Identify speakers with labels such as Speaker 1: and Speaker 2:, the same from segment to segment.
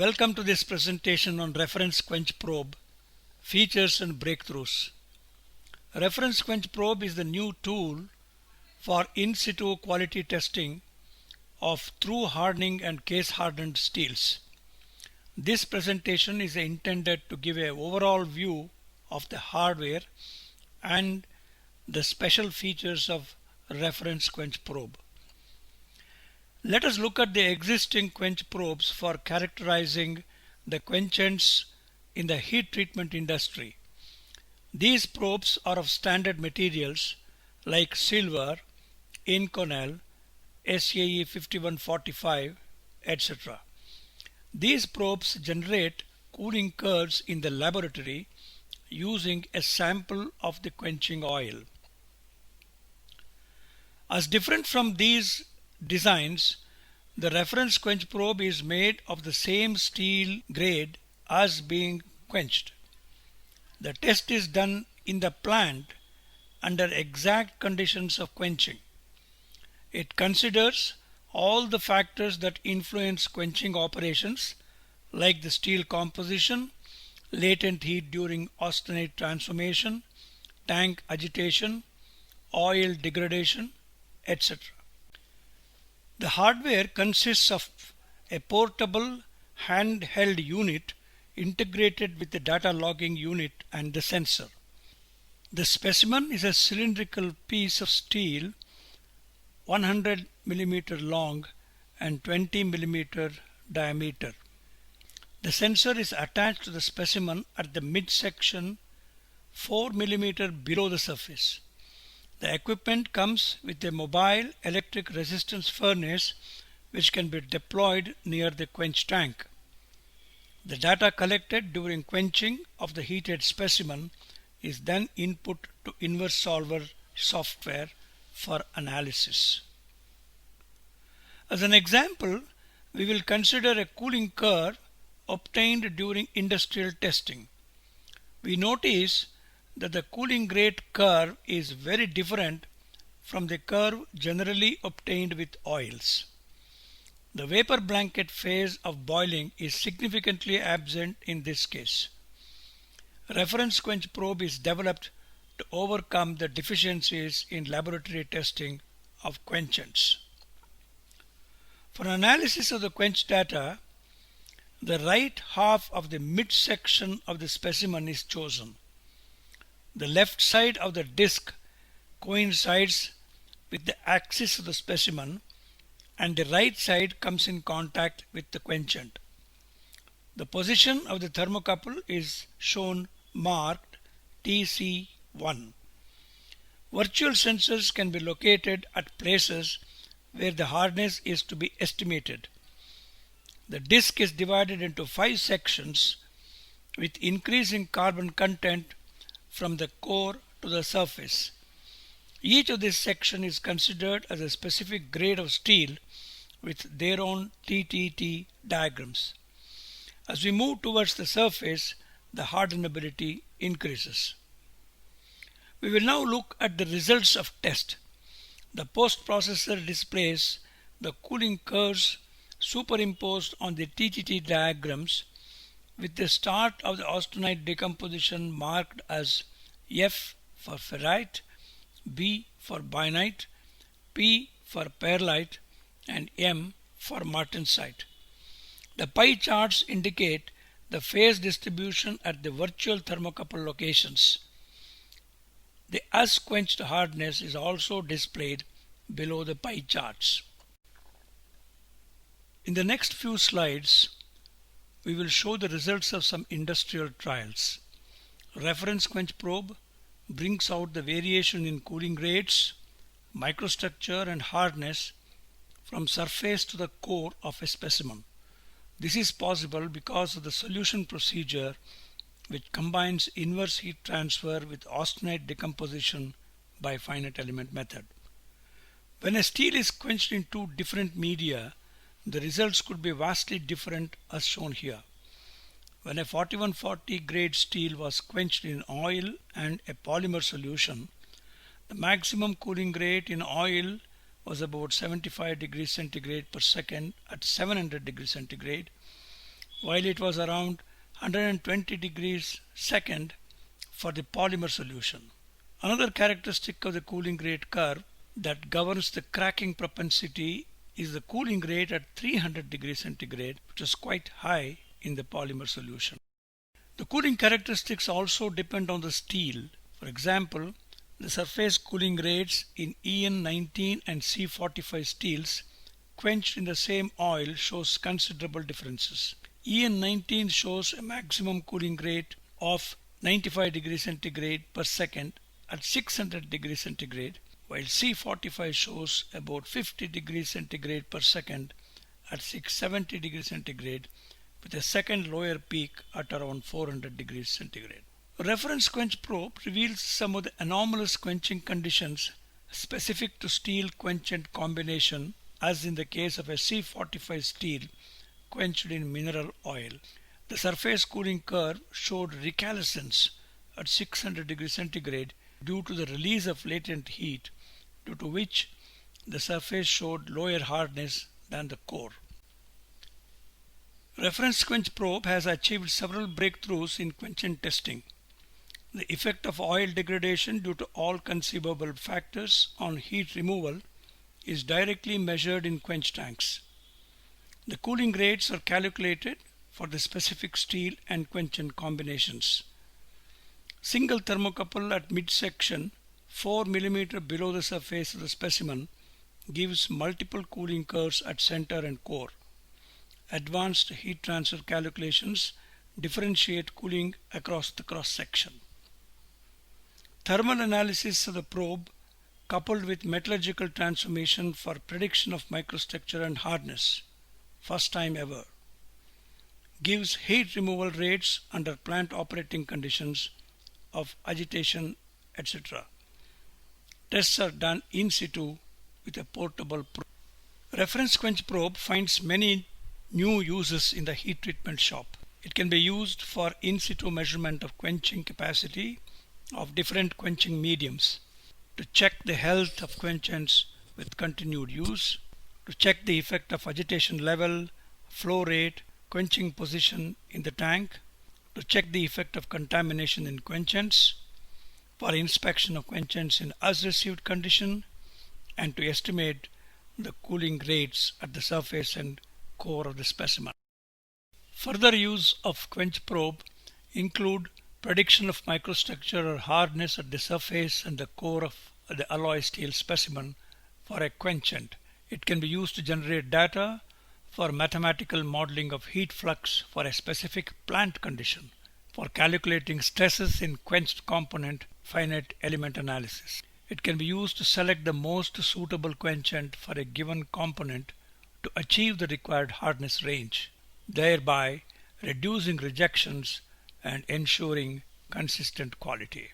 Speaker 1: Welcome to this presentation on Reference Quench Probe, Features and Breakthroughs. Reference Quench Probe is the new tool for in-situ quality testing of through hardening and case hardened steels. This presentation is intended to give an overall view of the hardware and the special features of Reference Quench Probe. Let us look at the existing quench probes for characterizing the quenchants in the heat treatment industry. These probes are of standard materials like silver, Inconel, SAE 5145, etc. These probes generate cooling curves in the laboratory using a sample of the quenching oil. As different from these designs, the reference quench probe is made of the same steel grade as being quenched. The test is done in the plant under exact conditions of quenching. It considers all the factors that influence quenching operations like the steel composition, latent heat during austenite transformation, tank agitation, oil degradation, etc. The hardware consists of a portable handheld unit integrated with the data logging unit and the sensor. The specimen is a cylindrical piece of steel 100 mm long and 20 mm diameter. The sensor is attached to the specimen at the midsection 4 mm below the surface. The equipment comes with a mobile electric resistance furnace which can be deployed near the quench tank. The data collected during quenching of the heated specimen is then input to Inverse Solver software for analysis. As an example, we will consider a cooling curve obtained during industrial testing. We notice that the cooling rate curve is very different from the curve generally obtained with oils. The vapor blanket phase of boiling is significantly absent in this case. Reference quench probe is developed to overcome the deficiencies in laboratory testing of quenchants. For analysis of the quench data, the right half of the midsection of the specimen is chosen. The left side of the disc coincides with the axis of the specimen and the right side comes in contact with the quenchant. The position of the thermocouple is shown marked TC1. Virtual sensors can be located at places where the hardness is to be estimated. The disc is divided into 5 sections with increasing carbon content from the core to the surface. Each of this section is considered as a specific grade of steel with their own TTT diagrams. As we move towards the surface, the hardenability increases. We will now look at the results of test. The post-processor displays the cooling curves superimposed on the TTT diagrams with the start of the austenite decomposition marked as F for ferrite, B for bainite, P for perlite, and M for martensite. The pie charts indicate the phase distribution at the virtual thermocouple locations. The as quenched hardness is also displayed below the pie charts. In the next few slides, we will show the results of some industrial trials. Reference quench probe brings out the variation in cooling rates, microstructure and hardness from surface to the core of a specimen. This is possible because of the solution procedure which combines inverse heat transfer with austenite decomposition by finite element method. When a steel is quenched in two different media, the results could be vastly different as shown here. When a 4140 grade steel was quenched in oil and a polymer solution, the maximum cooling rate in oil was about 75 degrees centigrade per second at 700 degrees centigrade, while it was around 120 degrees second for the polymer solution. Another characteristic of the cooling rate curve that governs the cracking propensity is the cooling rate at 300 degrees centigrade, which is quite high in the polymer solution. The cooling characteristics also depend on the steel. For example, the surface cooling rates in EN19 and C45 steels quenched in the same oil shows considerable differences. EN19 shows a maximum cooling rate of 95 degrees centigrade per second at 600 degrees centigrade, while C45 shows about 50 degrees centigrade per second at 670 degrees centigrade, with a second lower peak at around 400 degrees centigrade. A reference quench probe reveals some of the anomalous quenching conditions specific to steel quenchant combination, as in the case of a C45 steel quenched in mineral oil. The surface cooling curve showed recalescence at 600 degrees centigrade due to the release of latent heat, due to which the surface showed lower hardness than the core. Reference quench probe has achieved several breakthroughs in quenchant testing. The effect of oil degradation due to all conceivable factors on heat removal is directly measured in quench tanks. The cooling rates are calculated for the specific steel and quenchant combinations. Single thermocouple at midsection 4 mm below the surface of the specimen gives multiple cooling curves at center and core. Advanced heat transfer calculations differentiate cooling across the cross section. Thermal analysis of the probe coupled with metallurgical transformation for prediction of microstructure and hardness, first time ever, gives heat removal rates under plant operating conditions of agitation, etc. Tests are done in situ with a portable probe. Reference quench probe finds many new uses in the heat treatment shop. It can be used for in situ measurement of quenching capacity of different quenching mediums, to check the health of quenchants with continued use, to check the effect of agitation level, flow rate, quenching position in the tank, to check the effect of contamination in quenchants, for inspection of quenchants in as-received condition, and to estimate the cooling rates at the surface and core of the specimen. Further use of quench probe include prediction of microstructure or hardness at the surface and the core of the alloy steel specimen for a quenchant. It can be used to generate data for mathematical modeling of heat flux for a specific plant condition, for calculating stresses in quenched component finite element analysis. It can be used to select the most suitable quenchant for a given component to achieve the required hardness range, thereby reducing rejections and ensuring consistent quality.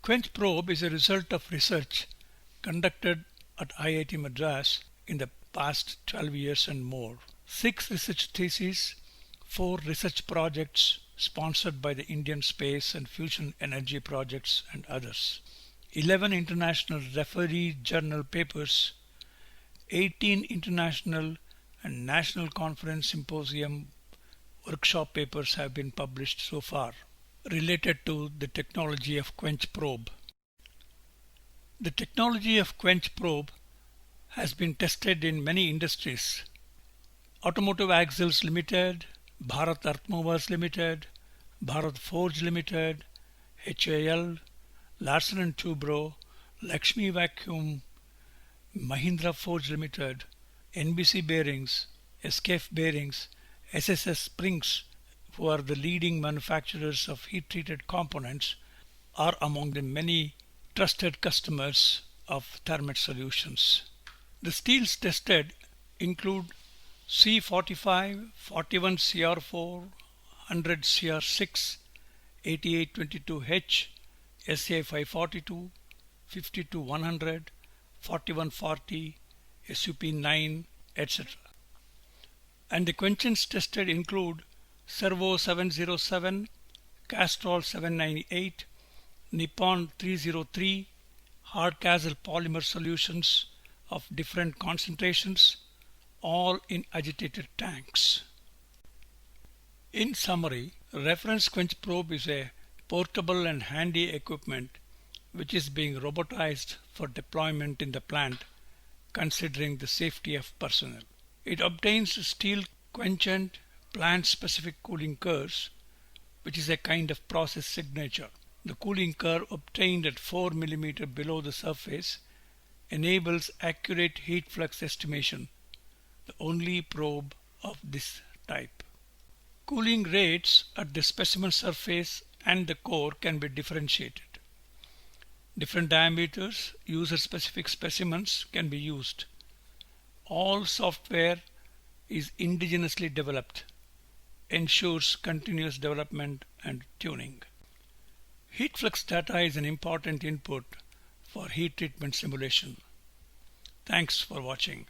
Speaker 1: Quench probe is a result of research conducted at IIT Madras in the past 12 years and more. 6 research theses, 4 research projects sponsored by the Indian Space and Fusion Energy Projects and others, 11 international referee journal papers, 18 international and national conference symposium workshop papers have been published so far related to the technology of quench probe. The technology of quench probe has been tested in many industries. Automotive Axles Limited, Bharat Earthmovers Limited, Bharat Forge Limited, HAL, Larsen & Toubro, Lakshmi Vacuum, Mahindra Forge Limited, NBC Bearings, SKF Bearings, SSS Springs, who are the leading manufacturers of heat-treated components, are among the many trusted customers of Thermet Solutions. The steels tested include C45, 41 CR4, 100 CR6, 8822H, SA542, 52-100, 4140, SUP9, etc. And the quenchants tested include Servo 707, Castrol 798, Nippon 303, Hardcastle polymer solutions of different concentrations, all in agitated tanks. In summary, reference quench probe is a portable and handy equipment which is being robotized for deployment in the plant, considering the safety of personnel. It obtains steel quenchant plant-specific cooling curves, which is a kind of process signature. The cooling curve obtained at 4 mm below the surface enables accurate heat flux estimation, the only probe of this type. Cooling rates at the specimen surface and the core can be differentiated. Different diameters, user-specific specimens can be used. All software is indigenously developed, ensures continuous development and tuning. Heat flux data is an important input for heat treatment simulation. Thanks for watching.